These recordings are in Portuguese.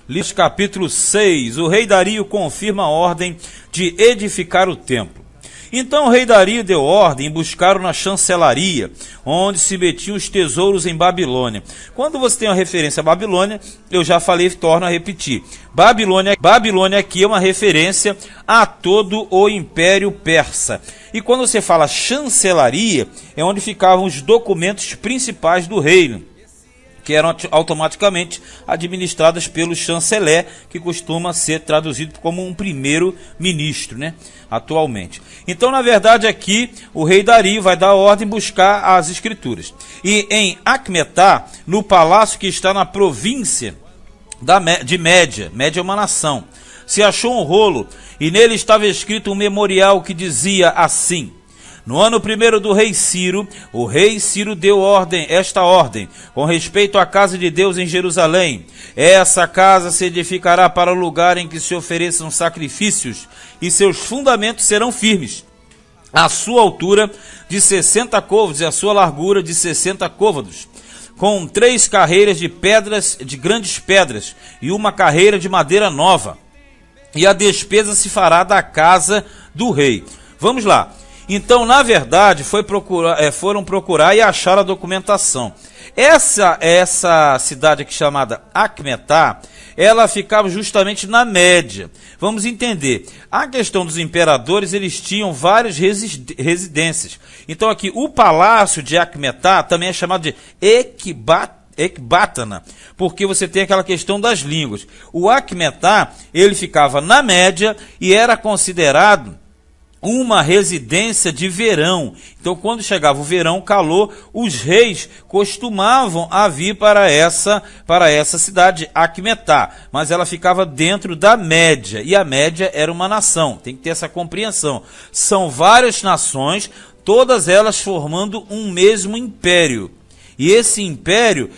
Livro capítulo 6, o rei Dario confirma a ordem de edificar o templo. Então o rei Dario deu ordem e buscaram na chancelaria, onde se metiam os tesouros em Babilônia. Quando você tem uma referência a Babilônia, eu já falei e torno a repetir. Babilônia aqui é uma referência a todo o Império Persa. E quando você fala chancelaria, é onde ficavam os documentos principais do reino, que eram automaticamente administradas pelo chanceler, que costuma ser traduzido como um primeiro-ministro, né, atualmente. Então, na verdade, aqui o rei Dario vai dar ordem buscar as escrituras. E em Acmetá, no palácio que está na província de Média, Média é uma nação, se achou um rolo, e nele estava escrito um memorial que dizia assim: no ano primeiro do rei Ciro, o rei Ciro deu esta ordem, com respeito à casa de Deus em Jerusalém. Essa casa se edificará para o lugar em que se ofereçam sacrifícios, e seus fundamentos serão firmes. A sua altura de 60 côvados e a sua largura de 60 côvados, com 3 carreiras de pedras, de grandes pedras, e uma carreira de madeira nova. E a despesa se fará da casa do rei. Vamos lá. Então, na verdade, foram procurar e acharam a documentação. Essa cidade aqui chamada Acmetá, ela ficava justamente na Média. Vamos entender. A questão dos imperadores, eles tinham várias residências. Então aqui, o palácio de Acmetá também é chamado de Ecbátana, porque você tem aquela questão das línguas. O Acmetá, ele ficava na Média e era considerado uma residência de verão. Então, quando chegava o verão, calor, os reis costumavam a vir para essa cidade, Acmetá, mas ela ficava dentro da Média, e a Média era uma nação, tem que ter essa compreensão. São várias nações, todas elas formando um mesmo império. E esse império,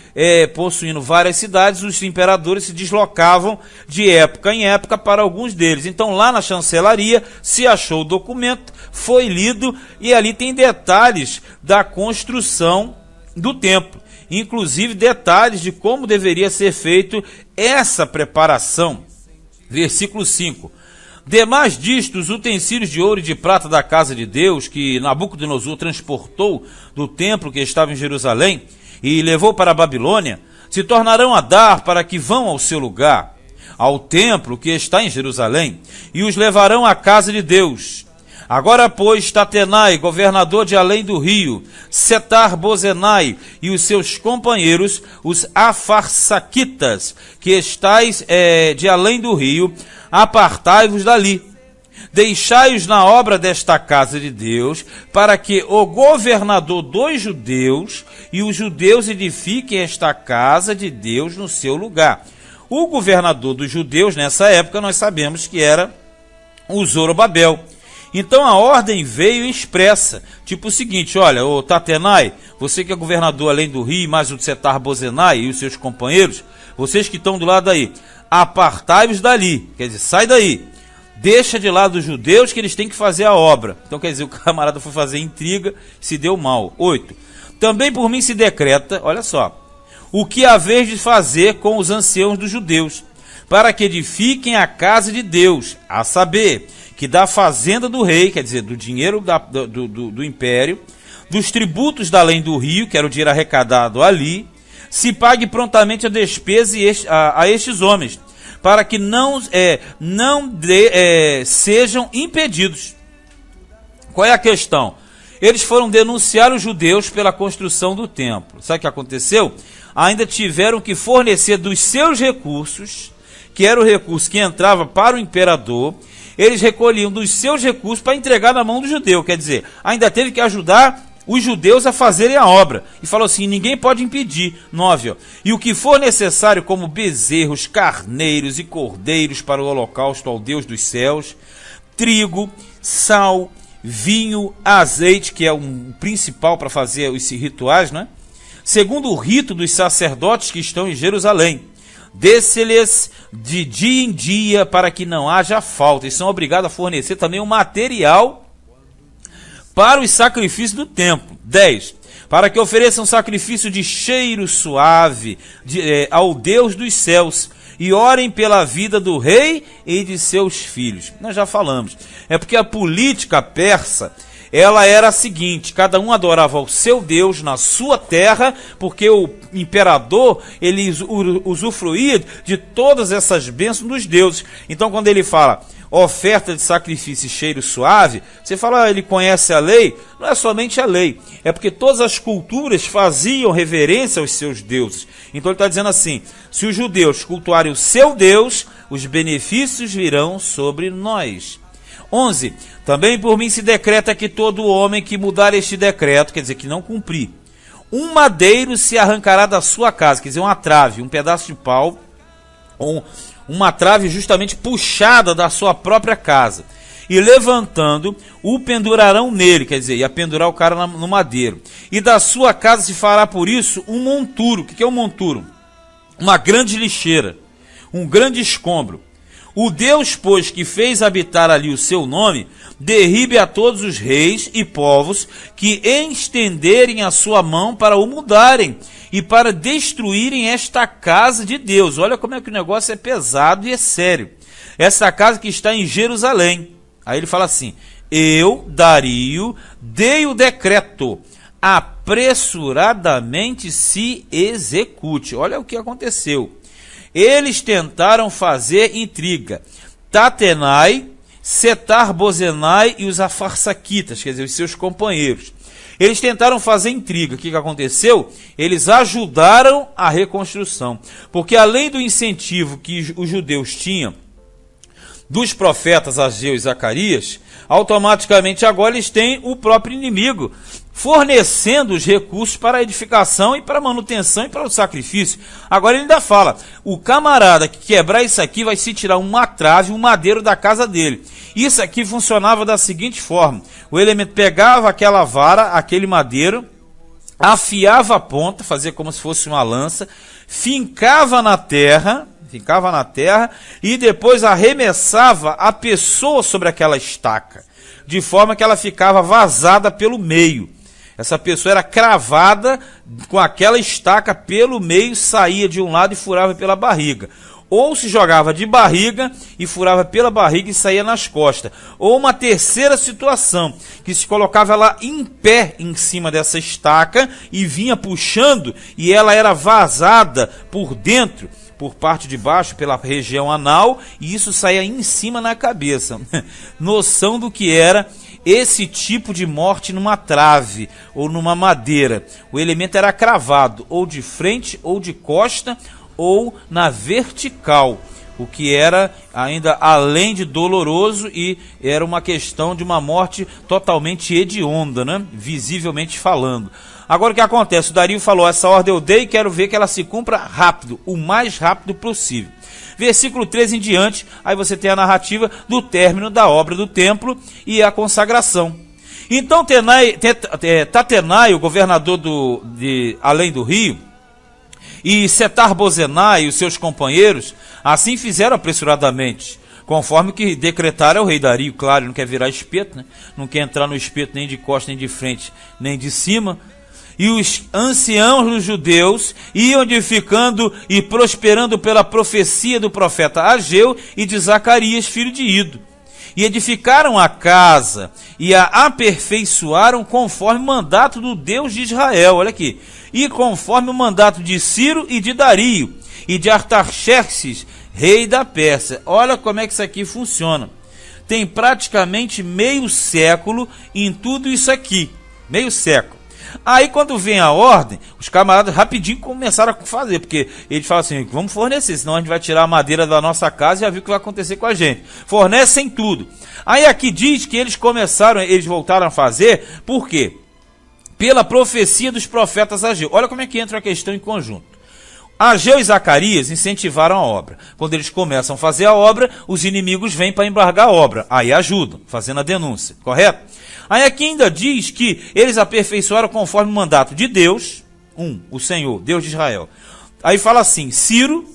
possuindo várias cidades, os imperadores se deslocavam de época em época para alguns deles. Então, lá na chancelaria se achou o documento, foi lido, e ali tem detalhes da construção do templo, inclusive detalhes de como deveria ser feito essa preparação. Versículo 5. Demais disto, os utensílios de ouro e de prata da casa de Deus, que Nabucodonosor transportou do templo que estava em Jerusalém e levou para a Babilônia, se tornarão a dar para que vão ao seu lugar, ao templo que está em Jerusalém, e os levarão à casa de Deus. Agora, pois, Tatenai, governador de além do rio, Setar-Bozenai e os seus companheiros, os Afarsaquitas, que estáis de além do rio, apartai-vos dali. Deixai-os na obra desta casa de Deus, para que o governador dos judeus e os judeus edifiquem esta casa de Deus no seu lugar. O governador dos judeus, nessa época, nós sabemos que era o Zorobabel. Então a ordem veio expressa, tipo o seguinte: olha, ô Tatenai, você que é governador além do rio, mais o Setar-Bozenai e os seus companheiros, vocês que estão do lado aí, apartai-vos dali, quer dizer, sai daí, deixa de lado os judeus que eles têm que fazer a obra. Então quer dizer, o camarada foi fazer intriga, se deu mal. 8. Também por mim se decreta, olha só, o que haveis de fazer com os anciãos dos judeus, para que edifiquem a casa de Deus, a saber, que da fazenda do rei, quer dizer, do dinheiro do império, dos tributos da além do rio, que era o dinheiro arrecadado ali, se pague prontamente a despesa a estes homens, para que sejam impedidos. Qual é a questão? Eles foram denunciar os judeus pela construção do templo. Sabe o que aconteceu? Ainda tiveram que fornecer dos seus recursos, que era o recurso que entrava para o imperador, eles recolhiam dos seus recursos para entregar na mão do judeu. Quer dizer, ainda teve que ajudar os judeus a fazerem a obra. E falou assim, ninguém pode impedir. 9. Ó. E o que for necessário, como bezerros, carneiros e cordeiros para o holocausto ao Deus dos céus, trigo, sal, vinho, azeite, que é o principal para fazer esses rituais, né? Segundo o rito dos sacerdotes que estão em Jerusalém. Desse-lhes de dia em dia para que não haja falta. E são obrigados a fornecer também o material para os sacrifícios do templo. 10. Para que ofereçam sacrifício de cheiro suave ao Deus dos céus e orem pela vida do rei e de seus filhos. Nós já falamos. É porque a política persa, ela era a seguinte: cada um adorava o seu Deus na sua terra, porque o imperador, ele usufruía de todas essas bênçãos dos deuses. Então, quando ele fala oferta de sacrifício e cheiro suave, você fala, ele conhece a lei? Não é somente a lei, é porque todas as culturas faziam reverência aos seus deuses. Então ele está dizendo assim: se os judeus cultuarem o seu Deus, os benefícios virão sobre nós. 11. Também por mim se decreta que todo homem que mudar este decreto, quer dizer, que não cumprir, um madeiro se arrancará da sua casa, quer dizer, uma trave, um pedaço de pau, ou uma trave justamente puxada da sua própria casa, e levantando, o pendurarão nele, quer dizer, ia pendurar o cara no madeiro, e da sua casa se fará por isso um monturo. O que é um monturo? Uma grande lixeira, um grande escombro. O Deus, pois, que fez habitar ali o seu nome, derribe a todos os reis e povos que estenderem a sua mão para o mudarem e para destruírem esta casa de Deus. Olha como é que o negócio é pesado e é sério. Essa casa que está em Jerusalém. Aí ele fala assim: eu, Dario, dei o decreto, apressuradamente se execute. Olha o que aconteceu. Eles tentaram fazer intriga. Tatenai, Setar-Bozenai e os Afarsaquitas, quer dizer, os seus companheiros. Eles tentaram fazer intriga. O que aconteceu? Eles ajudaram a reconstrução. Porque além do incentivo que os judeus tinham dos profetas Ageu e Zacarias, automaticamente agora eles têm o próprio inimigo fornecendo os recursos para a edificação e para a manutenção e para o sacrifício. Agora ele ainda fala: o camarada que quebrar isso aqui vai se tirar uma trave, um madeiro da casa dele. Isso aqui funcionava da seguinte forma: o elemento pegava aquela vara, aquele madeiro, afiava a ponta, fazia como se fosse uma lança, fincava na terra e depois arremessava a pessoa sobre aquela estaca, de forma que ela ficava vazada pelo meio. Essa pessoa era cravada com aquela estaca pelo meio, saía de um lado e furava pela barriga. Ou se jogava de barriga e furava pela barriga e saía nas costas. Ou uma terceira situação, que se colocava ela em pé em cima dessa estaca e vinha puxando, e ela era vazada por dentro, por parte de baixo, pela região anal, e isso saía em cima na cabeça. Noção do que era esse tipo de morte numa trave ou numa madeira. O elemento era cravado ou de frente ou de costa ou na vertical, o que era ainda além de doloroso, e era uma questão de uma morte totalmente hedionda, né? Visivelmente falando. Agora o que acontece? O Dario falou: essa ordem eu dei e quero ver que ela se cumpra rápido, o mais rápido possível. Versículo 13 em diante, aí você tem a narrativa do término da obra do templo e a consagração. Então Tatenai, o governador além do rio, e Setar-Bozenai e os seus companheiros assim fizeram apressuradamente, conforme que decretara o rei Dario. Claro, não quer virar espeto, né? Não quer entrar no espeto nem de costa, nem de frente, nem de cima. E os anciãos dos judeus iam edificando e prosperando pela profecia do profeta Ageu e de Zacarias, filho de Ido. E edificaram a casa e a aperfeiçoaram conforme o mandato do Deus de Israel. Olha aqui. E conforme o mandato de Ciro e de Dario e de Artaxerxes, rei da Pérsia. Olha como é que isso aqui funciona. Tem praticamente meio século em tudo isso aqui. Meio século. Aí quando vem a ordem, os camaradas rapidinho começaram a fazer, porque eles falam assim: vamos fornecer, senão a gente vai tirar a madeira da nossa casa e já viu o que vai acontecer com a gente. Fornecem tudo. Aí aqui diz que eles voltaram a fazer, por quê? Pela profecia dos profetas Ageu. Olha como é que entra a questão em conjunto. Ageu e Zacarias incentivaram a obra. Quando eles começam a fazer a obra, os inimigos vêm para embargar a obra. Aí ajudam, fazendo a denúncia, correto? Aí aqui ainda diz que eles aperfeiçoaram conforme o mandato de Deus, o Senhor, Deus de Israel. Aí fala assim: Ciro,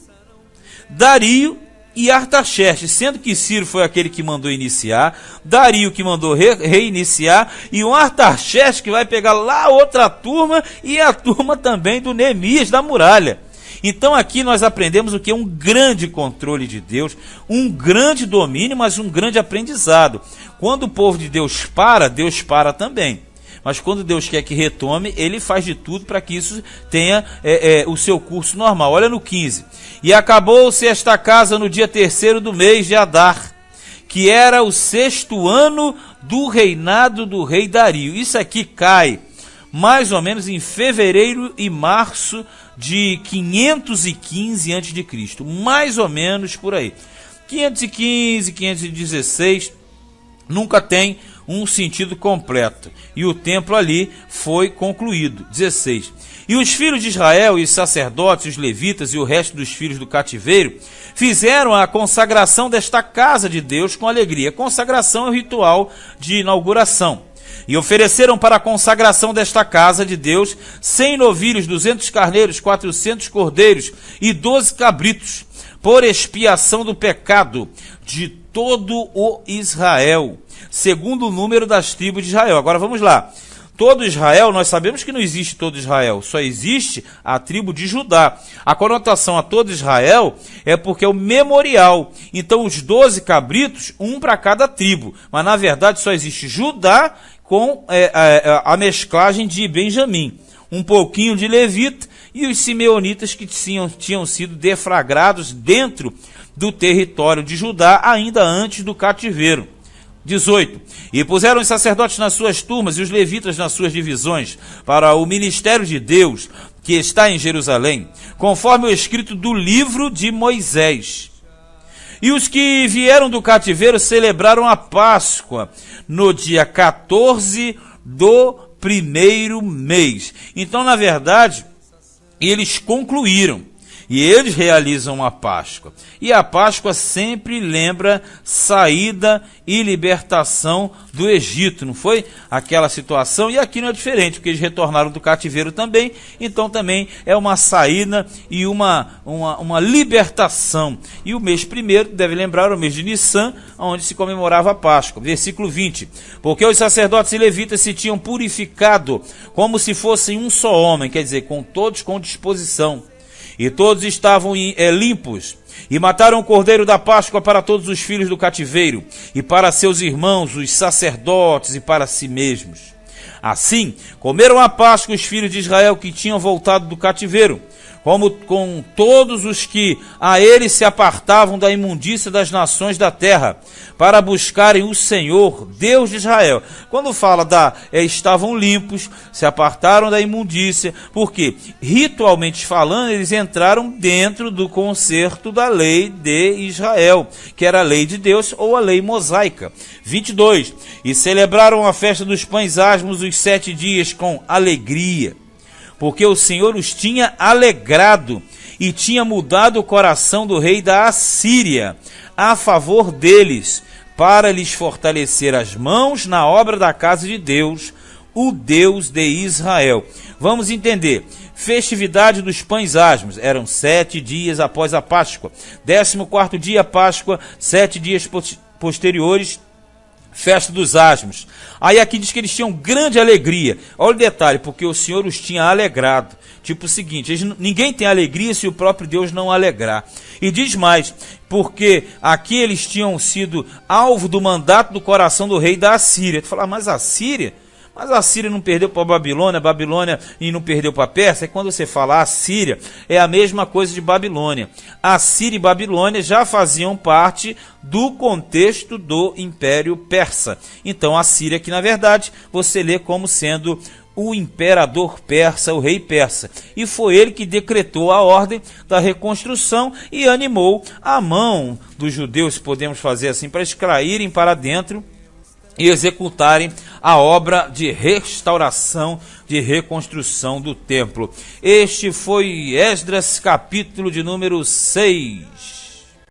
Dario e Artaxerxes, sendo que Ciro foi aquele que mandou iniciar, Dario que mandou reiniciar, e o Artaxerxes que vai pegar lá outra turma, e a turma também do Neemias da muralha. Então aqui nós aprendemos o que é um grande controle de Deus, um grande domínio, mas um grande aprendizado. Quando o povo de Deus para também. Mas quando Deus quer que retome, ele faz de tudo para que isso tenha o seu curso normal. Olha no 15. E acabou-se esta casa no dia 3º do mês de Adar, que era o 6º ano do reinado do rei Dario. Isso aqui cai mais ou menos em fevereiro e março de 515 a.C., mais ou menos por aí. 515, 516, nunca tem um sentido completo. E o templo ali foi concluído. 16. E os filhos de Israel, e os sacerdotes, os levitas e o resto dos filhos do cativeiro, fizeram a consagração desta casa de Deus com alegria. Consagração é o ritual de inauguração. E ofereceram para a consagração desta casa de Deus 100 novilhos, 200 carneiros, 400 cordeiros e 12 cabritos, por expiação do pecado de todo o Israel, segundo o número das tribos de Israel. Agora vamos lá. Todo Israel, nós sabemos que não existe todo Israel, só existe a tribo de Judá. A conotação a todo Israel é porque é o memorial. Então os 12 cabritos, um para cada tribo. Mas na verdade só existe Judá com a mesclagem de Benjamim. Um pouquinho de Levita e os simeonitas que tinham sido deflagrados dentro do território de Judá ainda antes do cativeiro. 18. E puseram os sacerdotes nas suas turmas e os levitas nas suas divisões para o ministério de Deus que está em Jerusalém, conforme o escrito do livro de Moisés. E os que vieram do cativeiro celebraram a Páscoa no dia 14 do 1º mês. Então, na verdade, eles concluíram. E eles realizam a Páscoa. E a Páscoa sempre lembra saída e libertação do Egito, não foi? Aquela situação. E aqui não é diferente, porque eles retornaram do cativeiro também. Então também é uma saída e uma libertação. E o mês primeiro, deve lembrar, o mês de Nissan, onde se comemorava a Páscoa. Versículo 20. Porque os sacerdotes e levitas se tinham purificado como se fossem um só homem, quer dizer, todos com disposição. E todos estavam limpos, e mataram o cordeiro da Páscoa para todos os filhos do cativeiro, e para seus irmãos, os sacerdotes, e para si mesmos. Assim, comeram a Páscoa os filhos de Israel que tinham voltado do cativeiro, como com todos os que a ele se apartavam da imundícia das nações da terra, para buscarem o Senhor, Deus de Israel. Quando fala estavam limpos, se apartaram da imundícia, porque, ritualmente falando, eles entraram dentro do concerto da lei de Israel, que era a lei de Deus ou a lei mosaica. 22. E celebraram a festa dos pães asmos os 7 dias com alegria, porque o Senhor os tinha alegrado e tinha mudado o coração do rei da Assíria a favor deles, para lhes fortalecer as mãos na obra da casa de Deus, o Deus de Israel. Vamos entender. Festividade dos pães asmos, eram 7 dias após a Páscoa. 14º dia, Páscoa, 7 dias posteriores, festa dos asmos. Aí aqui diz que eles tinham grande alegria. Olha o detalhe, porque o Senhor os tinha alegrado. Tipo o seguinte, ninguém tem alegria se o próprio Deus não alegrar. E diz mais, porque aqui eles tinham sido alvo do mandato do coração do rei da Assíria. Tu fala, mas a Síria? Mas a Síria não perdeu para a Babilônia e não perdeu para a Pérsia. E quando você fala a Síria, é a mesma coisa de Babilônia. A Síria e Babilônia já faziam parte do contexto do Império Persa. Então a Síria, que na verdade você lê como sendo o imperador persa, o rei persa. E foi ele que decretou a ordem da reconstrução e animou a mão dos judeus, podemos fazer assim, para extraírem para dentro e executarem a obra de restauração, de reconstrução do templo. Este foi Esdras, capítulo de número 6.